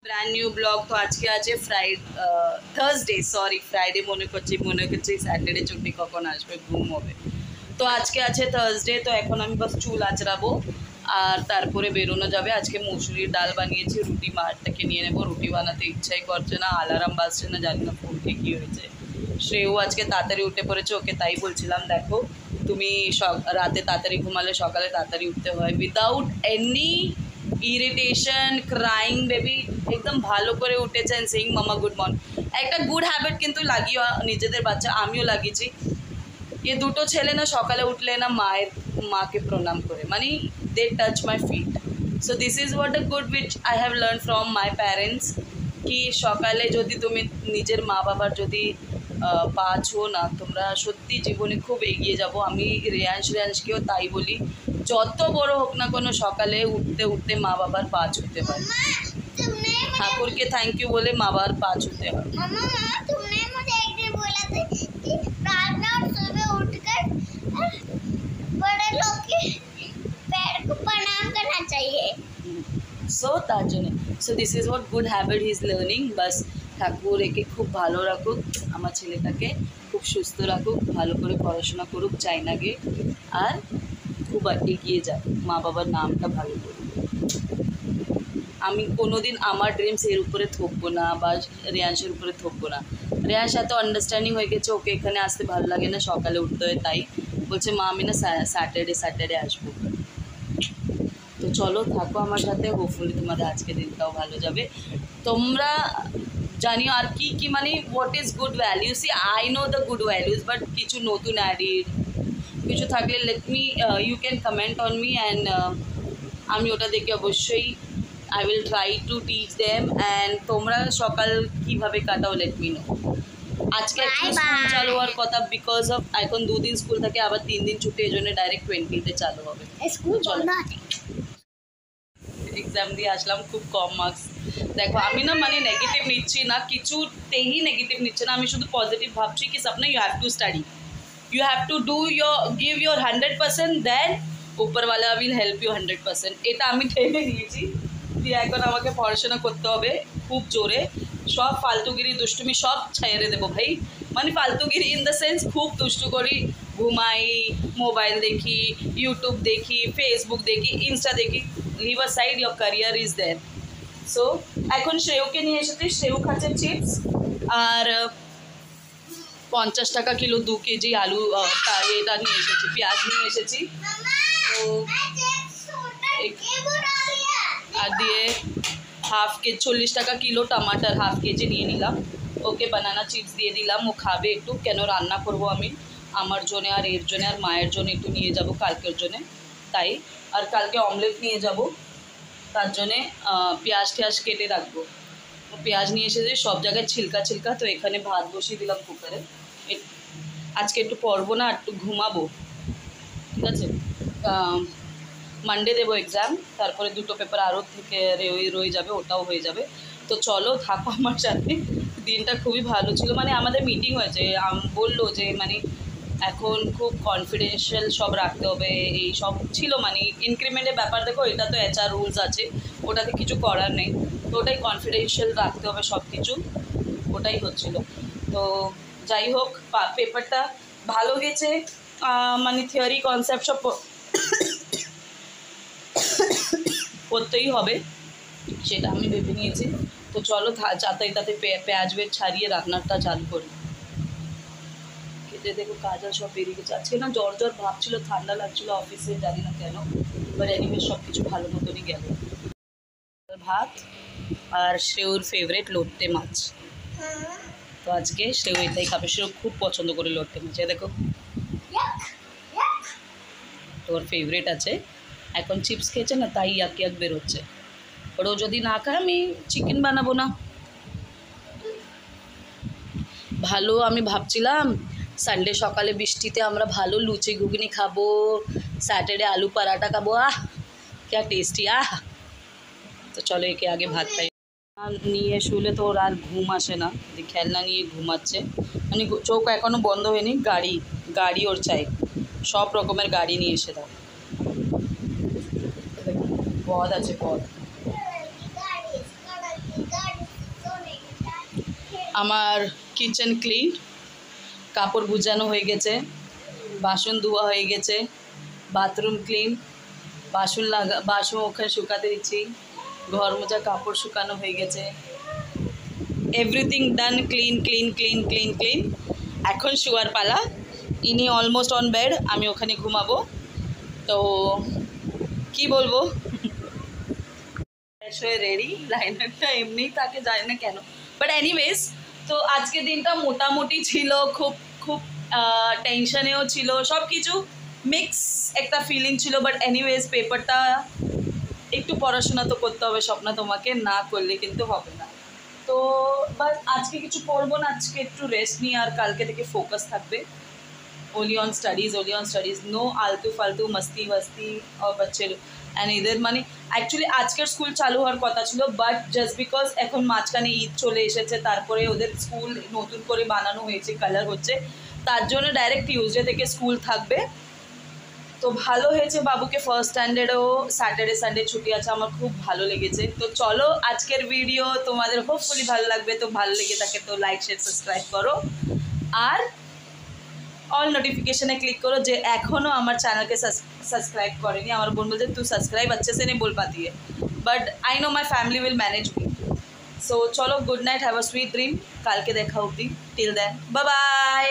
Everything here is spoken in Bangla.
Brand new blog. তো আজকে আছে থার্সডে, সরি ফ্রাইডে মনে করছি স্যাটারডে ছুটি কখন আসবে, ঘুম হবে। তো আজকে আছে থার্সডে, তো এখন আমি বাস চুল আঁচড়াবো আর তারপরে বেরোনো যাবে। আজকে মুসুরির ডাল বানিয়েছি, রুটি মার থেকে নিয়ে নেবো। রুটি বানাতে ইচ্ছাই করছে না, আলার্ম বাজছে না, জানি না ফোনকে কী হয়েছে। শ্রেয়ও আজকে তাড়াতাড়ি উঠে পড়েছে, ওকে তাই বলছিলাম দেখো তুমি রাতে তাড়াতাড়ি ঘুমালে সকালে তাড়াতাড়ি উঠতে হয়, without any irritation crying baby একদম ভালো করে উঠেছেন, সেইং মামা গুড মর্নিং। একটা গুড হ্যাবিট কিন্তু লাগিয়ে নিজেদের বাচ্চা, আমিও লাগিয়েছি। ये দুটো ছেলে না সকালে উঠলে না মাকে প্রণাম করে, মানে they touch my feet. So this is what a good which I have learn from my parents, কি সকালে যদি তুমি নিজের মা বাবার যদি পা ছো না, তোমরা সত্যি জীবনে খুব এগিয়ে যাবো। আমি রেয়াংশকেও তাই বলি, যত বড় হোক না কোনো সকালে উঠতে উঠতে মা বাবার পা ছুঁতে হয়, ঠাকুরকে থ্যাংক ইউ বলে মা বাবার পা ছুঁতে হয়। সো তার জন্য this is what good habit he is learning. বাস ঠাকুর একে খুব ভালো রাখুক, আমার ছেলেটাকে খুব সুস্থ রাখুক, ভালো করে পড়াশোনা করুক চাইনাকে, আর খুব এগিয়ে যাক, মা বাবার নামটা ভালো করুক। আমি কোনোদিন আমার ড্রিমস এর উপরে থকবো না বা রেয়াংশের উপরে থকবো না। রেয়াংশ এত আন্ডারস্ট্যান্ডিং হয়ে গেছে, ওকে এখানে আসতে ভালো লাগে না, সকালে উঠতে হয়, তাই বলছে মা আমি না স্যাটারডে আসবো। তো চলো থাকো আমার সাথে, হোপফুলি তোমাদের আজকের দিনটাও ভালো যাবে। তোমরা জানিও আর কি কি মানে what is good values. See I know the good values, but কিছু নতুন অ্যাডিড কিছু থাকলে let me, you can comment on me and আমি ওটা দেখে অবশ্যই I will try to teach them. And তোমরা সকাল কীভাবে কাটাও লেট মি নো। আজকে স্কুল চালু হওয়ার কথা, বিকজ অফ এখন 2 দিন স্কুল থাকে, আবার 3 দিন ছুটি, এই জন্য ডাইরেক্ট 20তে চালু হবে স্কুল। চলো এক্সাম দিয়ে আসলাম, খুব কম মার্কস। দেখো আমি না মানে নেগেটিভ নিচ্ছি না, কিছুতেই নেগেটিভ নিচ্ছে না, আমি শুধু পজিটিভ ভাবছি কি Swapna you have to study, you have to do give your 100%, then উপরওয়ালা উইল হেল্প ইউ 100%। এটা আমি ঠেলে দিয়েছি দিয়ে এখন আমাকে পড়াশোনা করতে হবে খুব জোরে। সব ফালতুগিরি দুষ্টুমি সব ছেড়ে দেবো ভাই, মানে ফালতুগিরি ইন দ্য সেন্স খুব দুষ্টু করি, ঘুমাই, মোবাইল দেখি, ইউটিউব দেখি, ফেসবুক দেখি, ইনস্টা দেখি। Leave aside, your career is there. So এখন শ্রেয়কে নিয়ে এসেছি, শ্রেয় খাচ্ছে চিপস আর 50 টাকা কিলো 2 কেজি আলু এটা নিয়ে এসেছি, পেঁয়াজ নিয়ে এসেছি। তো আর দিয়ে 40 টাকা কিলো টমাটার হাফ কেজি নিয়ে নিলাম, ওকে বানানা চিপস দিয়ে দিলাম, ও খাবে একটু, কেন রান্না করব আমি আমার জন্য আর এর জন্য আর মায়ের জন্য একটু নিয়ে যাব কালকের জন্যে, তাই। আর কালকে অমলেট নিয়ে যাব, তার জন্যে পেঁয়াজ টেয়াজ কেটে রাখবো। পেঁয়াজ নিয়ে এসেছি, সব জায়গায় ছিলকা, তো এখানে ভাত বসিয়ে দিলাম কুকারে। আজকে একটু পড়বো না, একটু ঘুমাবো, ঠিক আছে। মানডে দেবো এক্সাম, তারপরে 2টো পেপার আরও থেকে রয়ে যাবে, ওটাও হয়ে যাবে। তো চলো থাকো আমার সাথে। দিনটা খুবই ভালো ছিল, মানে আমাদের মিটিং হয়েছে, বললো যে মানে এখন খুব কনফিডেন্সিয়াল সব রাখতে হবে, এই সব ছিল মানে ইনক্রিমেন্টের ব্যাপার। দেখো এটা তো HR রুলস আছে, ওটাতে কিছু করার নেই, তো ওটাই কনফিডেন্সিয়াল রাখতে হবে সব কিছু, ওটাই হচ্ছিল। তো যাই হোক পেপারটা ভালো গেছে, মানে থিওরি কনসেপ্ট সব করতেই হবে, সেটা আমি ভেবে নিয়েছি। তো চলো তাতে পেঁয়াজ ছাড়িয়ে রান্নাটা চালু করি। খেতে দেখো কাজল সব বেরিয়ে গেছে, আজকে না জ্বর ভাবছিল, ঠান্ডা লাগছিলো অফিসে, জানি না কেন, এবার অ্যানিমে সব কিছু ভালো মতনই গেল। ভাত আর শ্রেয়র ফেভারিট লোট্টে মাছ, তো আজকে শ্রেয় এটাই খাবে, শ্রেয় খুব পছন্দ করে লোট্টে মাছ। দেখো তোর ফেভারিট আছে, এখন চিপস খেয়েছে না তাই ইয়াক বেরোচ্ছে। ওরও যদি না খায় আমি চিকেন বানাবো না। ভালো আমি ভাবছিলাম সানডে সকালে বৃষ্টিতে আমরা ভালো লুচি ঘুগনি খাবো, স্যাটারডে আলু পরাঠা খাবো, ক্যা টেস্টি তো চলো একে আগে ভাত খাই। নিয়ে শুলে তো ওর আর ঘুম আসে না, খেলনা নিয়ে ঘুমাচ্ছে, মানে চোখ এখনও বন্ধ হয়নি। গাড়ি ওর চাই, সব রকমের গাড়ি নিয়ে এসে দাও। পদ আছে পদ, আমার কিচেন ক্লিন, কাপড় গুজানো হয়ে গেছে, বাসন ধোয়া হয়ে গেছে, বাথরুম ক্লিন, বাসন ওখানে শুকাতে দিচ্ছি, ঘর মোছা কাপড় শুকানো হয়ে গেছে, everything done, clean clean clean clean clean. এখন শোয়ার পালা। ইনি অলমোস্ট অন বেড, আমি ওখানে ঘুমাবো। তো কি বলবো, ফ্রেশ হয়ে রেডি, লাইনারটা এমনিই তাকে জানি না কেন, বাট এনিওয়েজ। তো আজকের দিনটা মোটামুটি ছিল, খুব খুব টেনশনেও ছিল, সব কিছু মিক্স একটা ফিলিং ছিল। বাট এনিওয়েজ পেপারটা একটু পড়াশোনা তো করতে হবে স্বপ্না, তোমাকে না করলে কিন্তু হবে না। তো বাস আজকে কিছু পড়বো না, আজকে একটু রেস্ট নিয়ে আর কালকে থেকে ফোকাস থাকবে only on studies, only on studies, no আলতু ফালতু মস্তি ওয়াস্তি और बच्चे অ্যান্ড এদের মানে অ্যাকচুয়ালি আজকের স্কুল চালু হওয়ার কথা ছিল, বাট জাস্ট বিকজ এখন মাঝখানে ঈদ চলে এসেছে, তারপরে ওদের স্কুল নতুন করে বানানো হয়েছে, কালার হচ্ছে, তার জন্য ডাইরেক্ট টিউসডে থেকে স্কুল থাকবে। তো ভালো হয়েছে, বাবুকে ফার্স্ট স্ট্যান্ডার্ডেও স্যাটারডে সানডে ছুটি আছে, আমার খুব ভালো লেগেছে। তো চলো আজকের ভিডিও তোমাদের হোপফুলি ভালো লাগবে, তো ভালো লেগে থাকে তো লাইক শেয়ার সাবস্ক্রাইব করো, আর অল নোটিफिकेशन क्लिक करो। जे एखोनो हमारे चैनल के सब्सक्राइब करेनी, हमारे बोन बोलते तू सब्सक्राइब अच्छे से नहीं बोल पाती है, but I know my family will manage me. So चलो, good night, have a sweet dream, कल के देखा होगी, टिल देन बाय बाय।